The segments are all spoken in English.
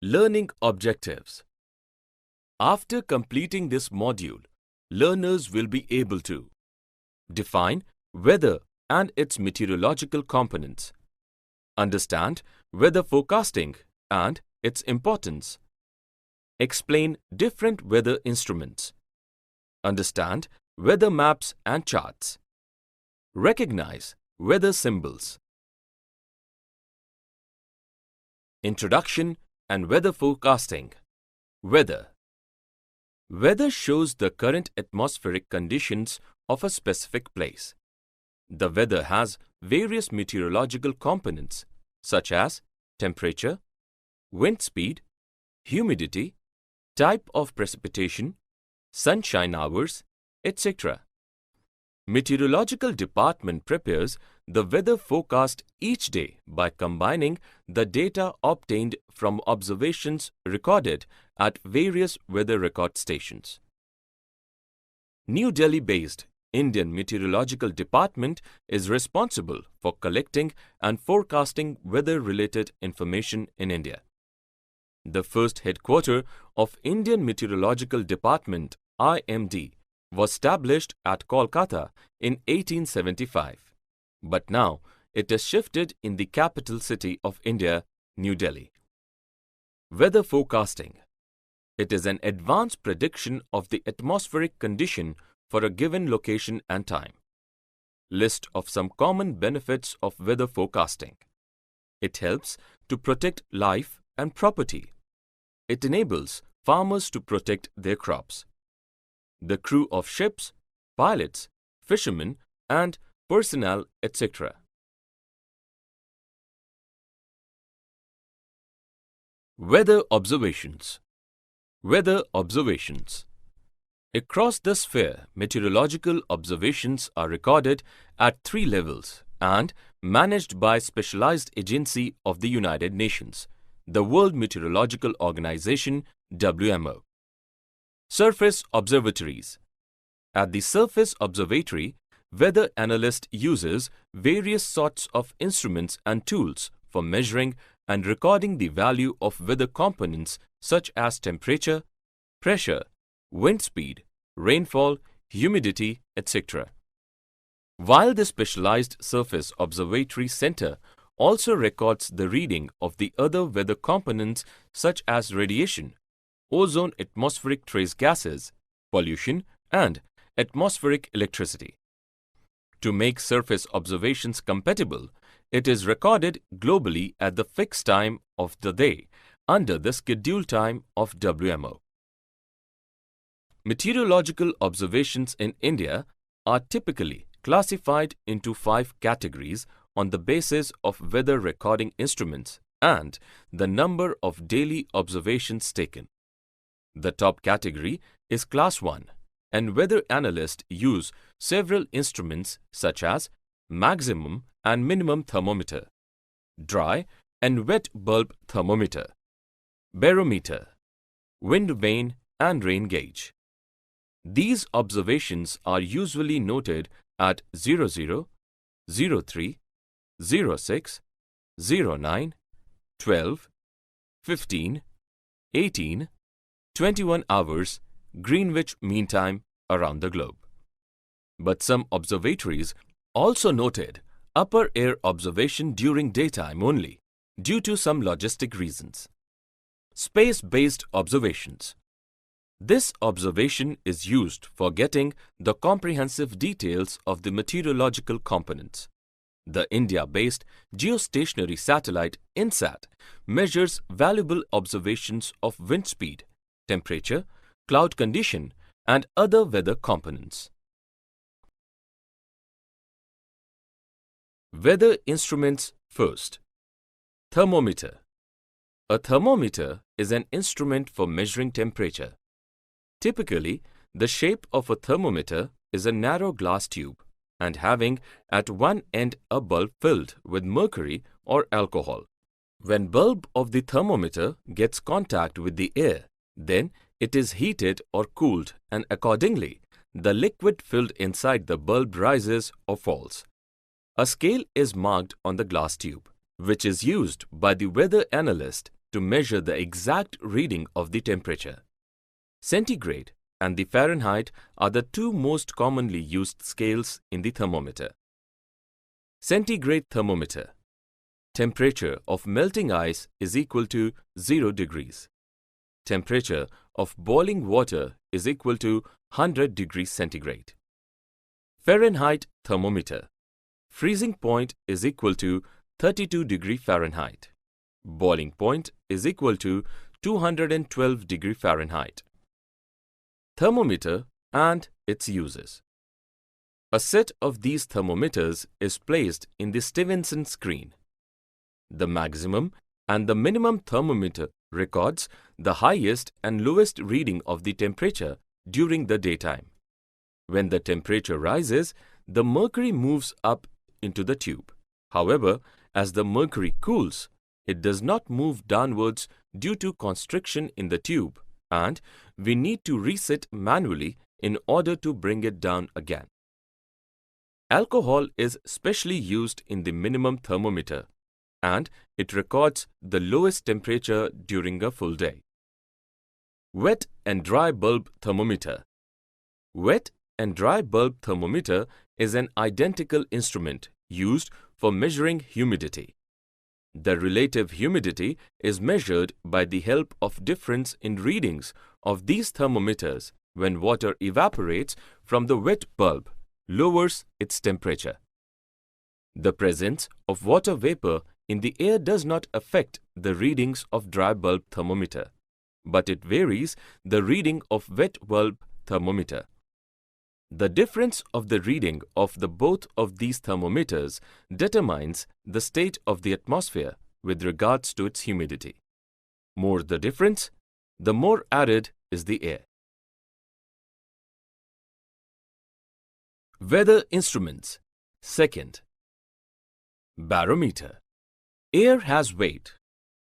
Learning objectives. After completing this module, learners will be able to define weather and its meteorological components, understand weather forecasting and its importance, explain different weather instruments, understand weather maps and charts, recognize weather symbols. Introduction and weather forecasting. Weather. Weather shows the current atmospheric conditions of a specific place. The weather has various meteorological components such as temperature, wind speed, humidity, type of precipitation, sunshine hours, etc. Meteorological department prepares the weather forecast each day by combining the data obtained from observations recorded at various weather record stations. New Delhi-based Indian Meteorological Department is responsible for collecting and forecasting weather-related information in India. The first headquarters of Indian Meteorological Department, IMD, was established at Kolkata in 1875, but now it is shifted in the capital city of India, New Delhi. Weather forecasting. It is an advanced prediction of the atmospheric condition for a given location and time. List of some common benefits of weather forecasting. It helps to protect life and property. It enables farmers to protect their crops. The crew of ships, pilots, fishermen, and personnel, etc. Weather observations. Weather observations. Across the sphere, meteorological observations are recorded at 3 levels and managed by specialized agency of the United Nations, the World Meteorological Organization, WMO. Surface observatories. At the surface observatory, weather analyst uses various sorts of instruments and tools for measuring and recording the value of weather components such as temperature, pressure, wind speed, rainfall, humidity, etc. While the specialized surface observatory center also records the reading of the other weather components such as radiation, ozone atmospheric trace gases, pollution, and atmospheric electricity. To make surface observations compatible, it is recorded globally at the fixed time of the day under the schedule time of WMO. Meteorological observations in India are typically classified into 5 categories on the basis of weather recording instruments and the number of daily observations taken. The top category is Class 1, and weather analysts use several instruments such as maximum and minimum thermometer, dry and wet bulb thermometer, barometer, wind vane and rain gauge. These observations are usually noted at 00, 03, 06, 09, 12, 15, 18, 21 hours Greenwich Mean Time around the globe. But some observatories also noted upper air observation during daytime only due to some logistic reasons. Space-based observations. This observation is used for getting the comprehensive details of the meteorological components. The India-based geostationary satellite INSAT measures valuable observations of wind speed, temperature, cloud condition, and other weather components. Weather instruments first. Thermometer. A thermometer is an instrument for measuring temperature. Typically, the shape of a thermometer is a narrow glass tube and having at one end a bulb filled with mercury or alcohol. When bulb of the thermometer gets contact with the air, then it is heated or cooled, and accordingly, the liquid filled inside the bulb rises or falls. A scale is marked on the glass tube, which is used by the weather analyst to measure the exact reading of the temperature. Centigrade and the Fahrenheit are the two most commonly used scales in the thermometer. Centigrade thermometer. Temperature of melting ice is equal to 0 degrees. Temperature of boiling water is equal to 100 degrees centigrade. Fahrenheit thermometer. Freezing point is equal to 32 degree Fahrenheit. Boiling point is equal to 212 degree Fahrenheit. Thermometer and its uses. A set of these thermometers is placed in the Stevenson screen. The maximum and the minimum thermometer records the highest and lowest reading of the temperature during the daytime. When the temperature rises, the mercury moves up into the tube. However, as the mercury cools, it does not move downwards due to constriction in the tube, and we need to reset manually in order to bring it down again. Alcohol is specially used in the minimum thermometer, and it records the lowest temperature during a full day. Wet and dry bulb thermometer. Wet and dry bulb thermometer is an identical instrument used for measuring humidity. The relative humidity is measured by the help of difference in readings of these thermometers when water evaporates from the wet bulb, lowers its temperature. The presence of water vapor in the air does not affect the readings of dry bulb thermometer, but it varies the reading of wet bulb thermometer. The difference of the reading of both of these thermometers determines the state of the atmosphere with regards to its humidity. More the difference, the more arid is the air. Weather instruments. Second. Barometer. Air has weight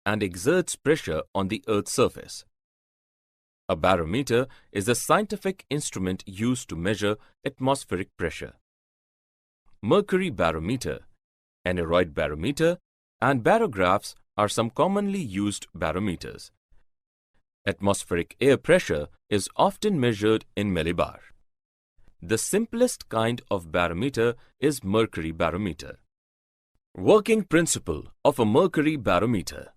and exerts pressure on the Earth's surface. A barometer is a scientific instrument used to measure atmospheric pressure. Mercury barometer, aneroid barometer, and barographs are some commonly used barometers. Atmospheric air pressure is often measured in millibar. The simplest kind of barometer is mercury barometer. Working principle of a mercury barometer.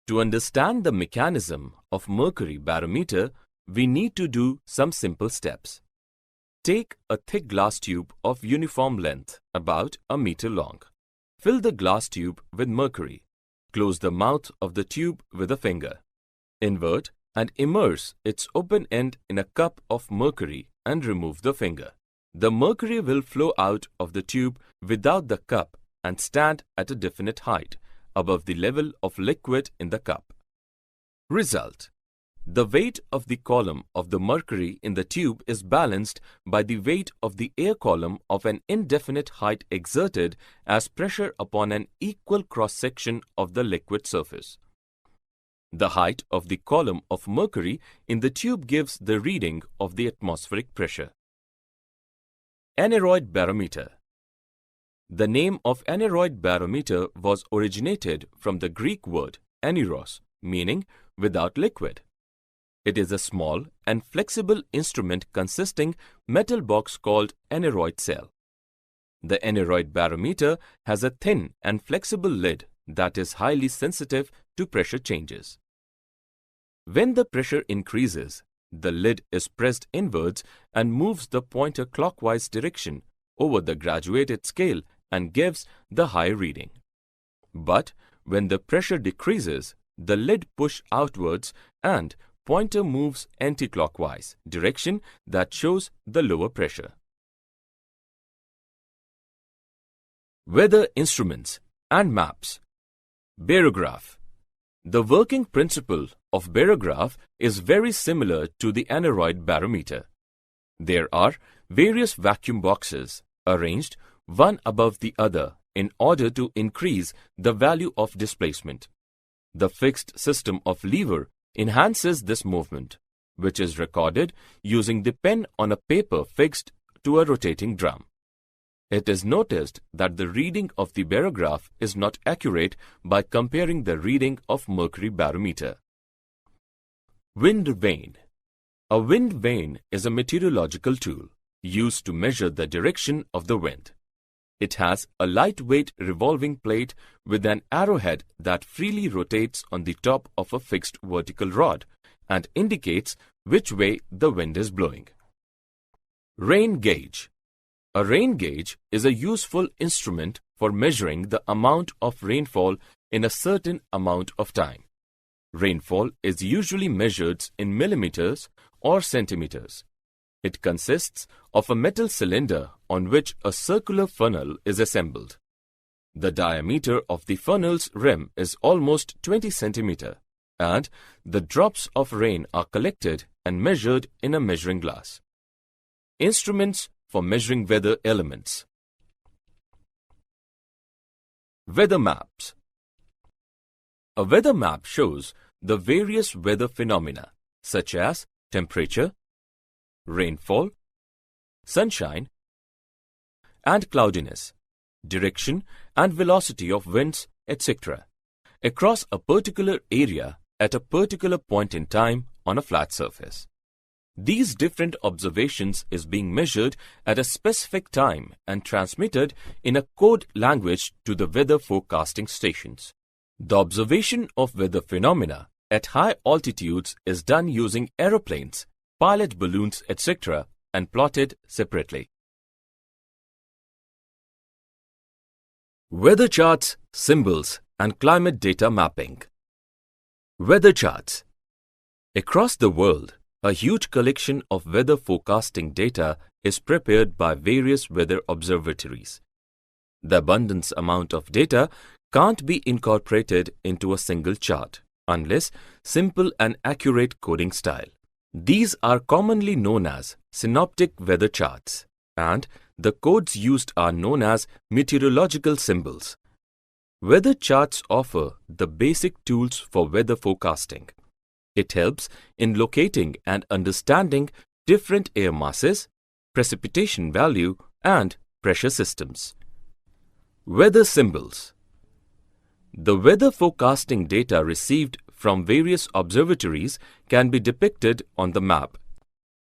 To understand the mechanism of mercury barometer, we need to do some simple steps. Take a thick glass tube of uniform length, about a meter long. Fill the glass tube with mercury. Close the mouth of the tube with a finger. Invert and immerse its open end in a cup of mercury and remove the finger. The mercury will flow out of the tube without the cup and stand at a definite height above the level of liquid in the cup. Result: the weight of the column of the mercury in the tube is balanced by the weight of the air column of an indefinite height exerted as pressure upon an equal cross-section of the liquid surface. The height of the column of mercury in the tube gives the reading of the atmospheric pressure. Aneroid barometer. The name of aneroid barometer was originated from the Greek word aneros, meaning without liquid. It is a small and flexible instrument consisting metal box called aneroid cell. The aneroid barometer has a thin and flexible lid that is highly sensitive to pressure changes. When the pressure increases, the lid is pressed inwards and moves the pointer clockwise direction over the graduated scale and gives the high reading. But when the pressure decreases, the lid pushes outwards and pointer moves anti-clockwise direction that shows the lower pressure. Weather instruments and maps. Barograph. The working principle of barograph is very similar to the aneroid barometer. There are various vacuum boxes arranged one above the other in order to increase the value of displacement. The fixed system of lever enhances this movement, which is recorded using the pen on a paper fixed to a rotating drum. It is noticed that the reading of the barograph is not accurate by comparing the reading of mercury barometer. Wind vane. A wind vane is a meteorological tool used to measure the direction of the wind. It has a lightweight revolving plate with an arrowhead that freely rotates on the top of a fixed vertical rod and indicates which way the wind is blowing. Rain gauge. A rain gauge is a useful instrument for measuring the amount of rainfall in a certain amount of time. Rainfall is usually measured in millimeters or centimeters. It consists of a metal cylinder on which a circular funnel is assembled. The diameter of the funnel's rim is almost 20 centimeters, and the drops of rain are collected and measured in a measuring glass. Instruments for measuring weather elements. Weather maps. A weather map shows the various weather phenomena such as temperature, rainfall, sunshine, and cloudiness, direction and velocity of winds, etc., across a particular area at a particular point in time on a flat surface. These different observations is being measured at a specific time and transmitted in a code language to the weather forecasting stations. The observation of weather phenomena at high altitudes is done using aeroplanes, pilot balloons, etc., and plotted separately. Weather charts, symbols, and climate data mapping. Weather charts. Across the world, a huge collection of weather forecasting data is prepared by various weather observatories. The abundant amount of data can't be incorporated into a single chart unless simple and accurate coding style. These are commonly known as synoptic weather charts, and the codes used are known as meteorological symbols. Weather charts offer the basic tools for weather forecasting. It helps in locating and understanding different air masses, precipitation value, and pressure systems. Weather symbols. The weather forecasting data received from various observatories can be depicted on the map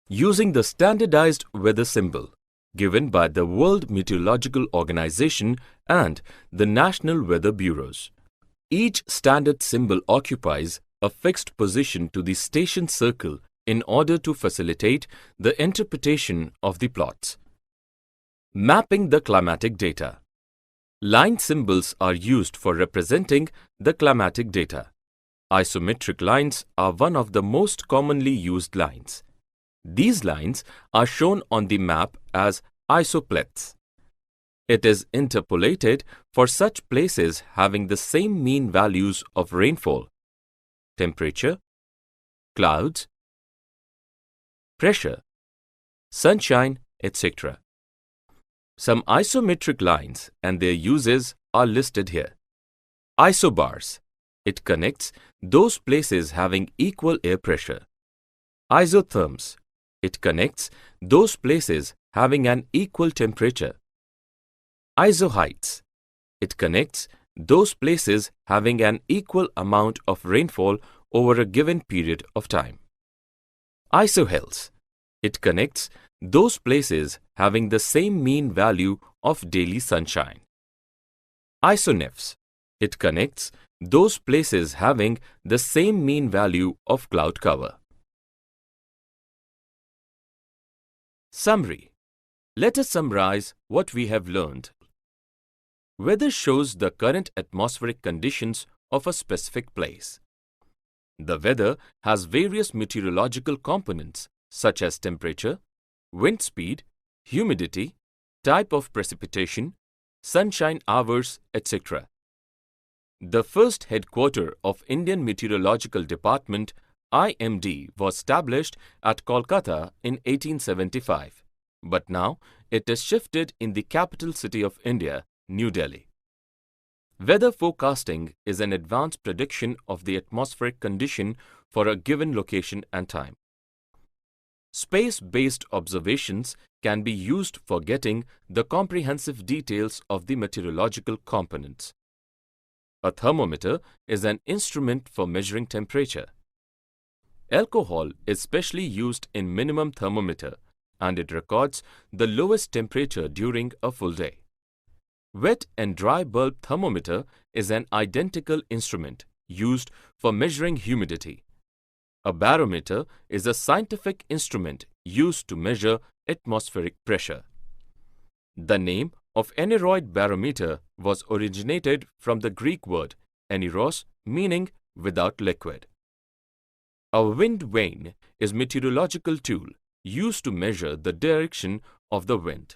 using the standardized weather symbol given by the World Meteorological Organization and the National Weather Bureaus. Each standard symbol occupies a fixed position to the station circle in order to facilitate the interpretation of the plots. Mapping the climatic data. Line symbols are used for representing the climatic data. Isometric lines are one of the most commonly used lines. These lines are shown on the map as isoplates. It is interpolated for such places having the same mean values of rainfall, temperature, clouds, pressure, sunshine, etc. Some isometric lines and their uses are listed here. Isobars. It connects those places having equal air pressure. Isotherms. It connects those places having an equal temperature. Isoheights. It connects those places having an equal amount of rainfall over a given period of time. Isohills. It connects those places having the same mean value of daily sunshine. Isonefs. It connects those places having the same mean value of cloud cover. Summary. Let us summarize what we have learned. Weather shows the current atmospheric conditions of a specific place. The weather has various meteorological components such as temperature, wind speed, humidity, type of precipitation, sunshine hours, etc. The first headquarters of Indian Meteorological Department IMD was established at Kolkata in 1875, but now it is shifted in the capital city of India, New Delhi. Weather forecasting is an advanced prediction of the atmospheric condition for a given location and time. Space-based observations can be used for getting the comprehensive details of the meteorological components. A thermometer is an instrument for measuring temperature. Alcohol is specially used in minimum thermometer and it records the lowest temperature during a full day. Wet and dry bulb thermometer is an identical instrument used for measuring humidity. A barometer is a scientific instrument used to measure atmospheric pressure. The name of aneroid barometer was originated from the Greek word aneros, meaning without liquid. A wind vane is a meteorological tool used to measure the direction of the wind.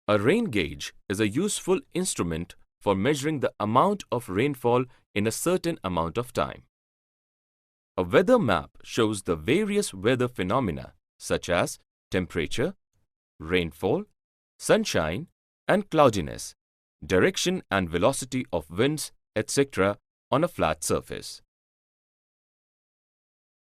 A rain gauge is a useful instrument for measuring the amount of rainfall in a certain amount of time. A weather map shows the various weather phenomena such as temperature, rainfall, sunshine and cloudiness, direction and velocity of winds, etc. on a flat surface.